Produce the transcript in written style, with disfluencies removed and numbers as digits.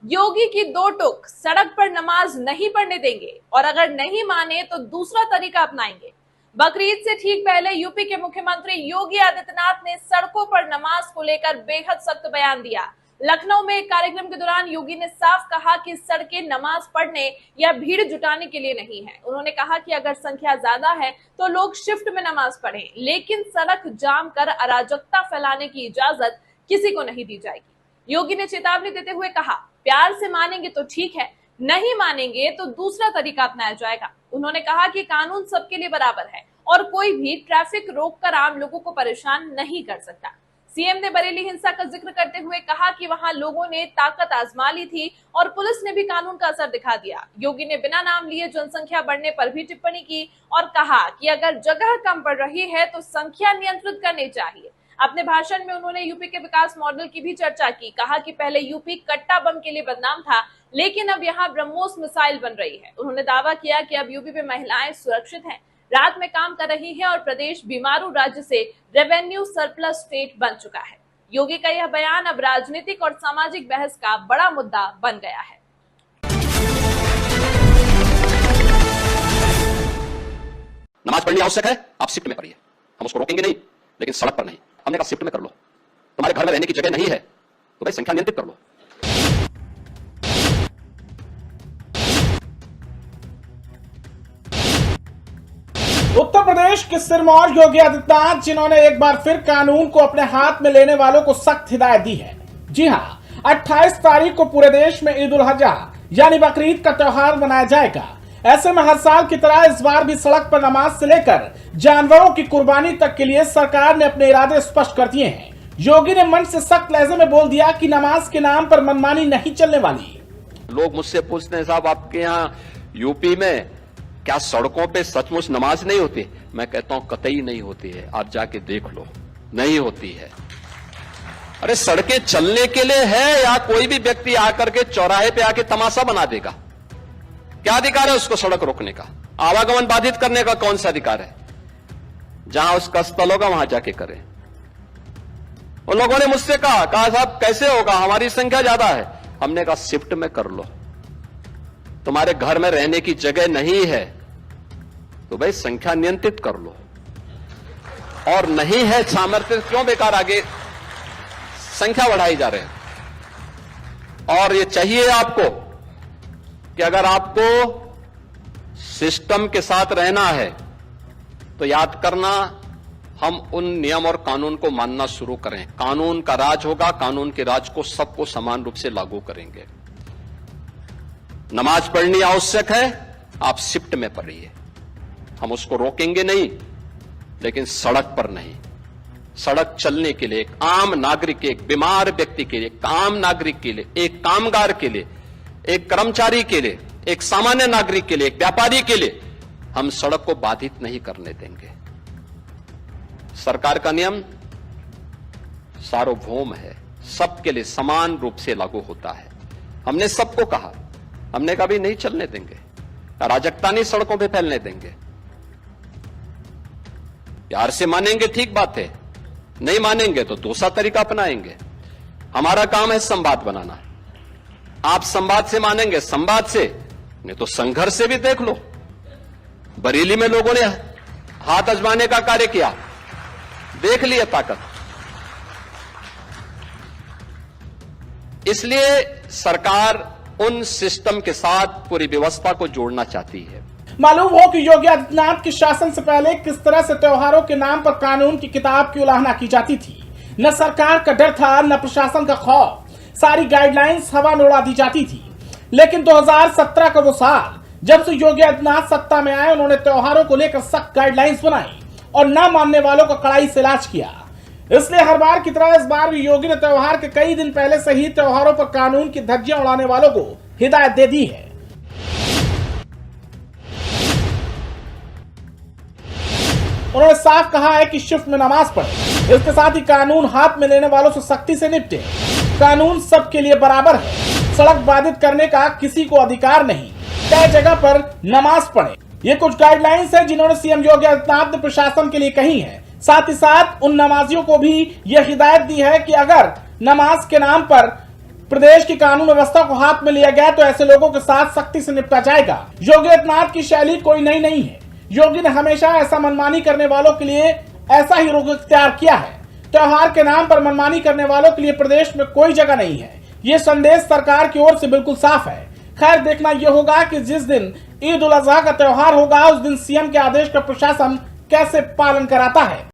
योगी की दो टूक, सड़क पर नमाज नहीं पढ़ने देंगे और अगर नहीं माने तो दूसरा तरीका अपनाएंगे। बकरीद से ठीक पहले यूपी के मुख्यमंत्री योगी आदित्यनाथ ने सड़कों पर नमाज को लेकर बेहद सख्त बयान दिया। लखनऊ में एक कार्यक्रम के दौरान योगी ने साफ कहा कि सड़कें नमाज पढ़ने या भीड़ जुटाने के लिए नहीं है। उन्होंने कहा कि अगर संख्या ज्यादा है तो लोग शिफ्ट में नमाज पढ़ें, लेकिन सड़क जाम कर अराजकता फैलाने की इजाजत किसी को नहीं दी जाएगी। योगी ने चेतावनी देते हुए कहा, प्यार से मानेंगे तो ठीक है, नहीं मानेंगे तो दूसरा तरीका अपनाया जाएगा। उन्होंने कहा कि कानून सबके लिए बराबर है और कोई भी ट्रैफिक रोककर आम लोगों को परेशान नहीं कर सकता। सीएम ने बरेली हिंसा का जिक्र करते हुए कहा कि वहां लोगों ने ताकत आजमा ली थी और पुलिस ने भी कानून का असर दिखा दिया। योगी ने बिना नाम लिए जनसंख्या बढ़ने पर भी टिप्पणी की और कहा कि अगर जगह कम पड़ रही है तो संख्या नियंत्रित करनी चाहिए। अपने भाषण में उन्होंने यूपी के विकास मॉडल की भी चर्चा की। कहा कि पहले यूपी कट्टा बम के लिए बदनाम था, लेकिन अब यहाँ ब्रह्मोस मिसाइल बन रही है। उन्होंने दावा किया कि अब यूपी में महिलाएं सुरक्षित हैं, रात में काम कर रही है और प्रदेश बीमारू राज्य से रेवेन्यू सरप्लस स्टेट बन चुका है। योगी का यह बयान अब राजनीतिक और सामाजिक बहस का बड़ा मुद्दा बन गया है। नमाज पढ़नी आवश्यक है, आप शिफ्ट में पढ़िए, हम उसको रोकेंगे नहीं, लेकिन सड़क पर नहीं। हमने कहा शिफ्ट में कर लो। तुम्हारे घर में रहने की जगह नहीं है तो भाई संख्या नियंत्रित कर लो। उत्तर प्रदेश के सिरमौर योगी आदित्यनाथ, जिन्होंने एक बार फिर कानून को अपने हाथ में लेने वालों को सख्त हिदायत दी है। जी हां, 28 तारीख को पूरे देश में ईद उल अजहा यानी बकरीद का त्योहार मनाया जाएगा। ऐसे में हर साल की तरह इस बार भी सड़क पर नमाज से लेकर जानवरों की कुर्बानी तक के लिए सरकार ने अपने इरादे स्पष्ट कर दिए हैं। योगी ने मंच से सख्त लहजे में बोल दिया कि नमाज के नाम पर मनमानी नहीं चलने वाली। लोग मुझसे पूछते हैं, साहब आपके यहाँ यूपी में क्या सड़कों पे सचमुच नमाज नहीं होती? मैं कहता हूं कतई नहीं होती है, आप जाके देख लो, नहीं होती है। अरे सड़कें चलने के लिए है या कोई भी व्यक्ति आकर के चौराहे पे आके तमाशा बना देगा? क्या अधिकार है उसको सड़क रोकने का? आवागमन बाधित करने का कौन सा अधिकार है? जहां उसका स्थल होगा वहां जाके करें। उन लोगों ने मुझसे कहा साहब कैसे होगा, हमारी संख्या ज्यादा है। हमने कहा शिफ्ट में कर लो। तुम्हारे घर में रहने की जगह नहीं है तो भाई संख्या नियंत्रित कर लो, और नहीं है सामर्थ्य क्यों बेकार आगे संख्या बढ़ाई जा रहे हैं। और ये चाहिए आपको कि अगर आपको सिस्टम के साथ रहना है तो याद करना, हम उन नियम और कानून को मानना शुरू करें। कानून का राज होगा, कानून के राज को सबको समान रूप से लागू करेंगे। नमाज पढ़नी आवश्यक है, आप शिफ्ट में पढ़िए, हम उसको रोकेंगे नहीं, लेकिन सड़क पर नहीं। सड़क चलने के लिए, एक आम नागरिक, एक बीमार व्यक्ति के लिए, एक आम नागरिक के लिए, एक कामगार के लिए, एक कर्मचारी के लिए, एक सामान्य नागरिक के लिए, एक व्यापारी के लिए हम सड़क को बाधित नहीं करने देंगे। सरकार का नियम सार्वभौम है, सबके लिए समान रूप से लागू होता है। हमने सबको कहा, हमने कभी नहीं चलने देंगे, अराजकता नहीं सड़कों पे फैलने देंगे। प्यार से मानेंगे ठीक बात है, नहीं मानेंगे तो दूसरा तरीका अपनाएंगे। हमारा काम है संवाद बनाना। आप संवाद से मानेंगे, संवाद से, नहीं तो संघर्ष से भी देख लो। बरेली में लोगों ने हाथ आजमाने का कार्य किया, देख लिया ताकत। इसलिए सरकार उन सिस्टम के साथ पूरी व्यवस्था को जोड़ना चाहती है। मालूम हो कि योगी आदित्यनाथ के शासन से पहले किस तरह से त्योहारों के नाम पर कानून की किताब की उल्लंघना की जाती थी। न सरकार का डर था, न प्रशासन का खौफ। सारी गाइडलाइंस हवा में उड़ा दी जाती थी। लेकिन 2017 का वो साल, जब से योगी आदित्यनाथ सत्ता में आए, उन्होंने त्योहारों को लेकर सख्त गाइडलाइंस बनाई और न मानने वालों का कड़ाई से इलाज किया। इसलिए हर बार की तरह इस बार भी योगी ने त्योहार के कई दिन पहले से ही त्योहारों पर कानून की धज्जियां उड़ाने वालों को हिदायत दे दी है। उन्होंने साफ कहा है कि शिफ्ट में नमाज पढ़े। इसके साथ ही कानून हाथ में लेने वालों से सख्ती से निपटे। कानून सबके लिए बराबर है, सड़क बाधित करने का किसी को अधिकार नहीं। तय जगह पर नमाज पढ़े। ये कुछ गाइडलाइंस है जिन्होंने सीएम योगी आदित्यनाथ ने प्रशासन के लिए कही है। साथ ही साथ उन नमाजियों को भी यह हिदायत दी है कि अगर नमाज के नाम पर प्रदेश की कानून व्यवस्था को हाथ में लिया गया तो ऐसे लोगों के साथ सख्ती से निपटा जाएगा। योगी आदित्यनाथ की शैली कोई नई नहीं है। योगी ने हमेशा ऐसा मनमानी करने वालों के लिए ऐसा ही रुख इख्तियार किया है। त्योहार के नाम पर मनमानी करने वालों के लिए प्रदेश में कोई जगह नहीं है। ये संदेश सरकार की ओर से बिल्कुल साफ है। खैर, देखना यह होगा कि जिस दिन ईद उल अजहा का त्योहार होगा उस दिन सीएम के आदेश का प्रशासन कैसे पालन कराता है।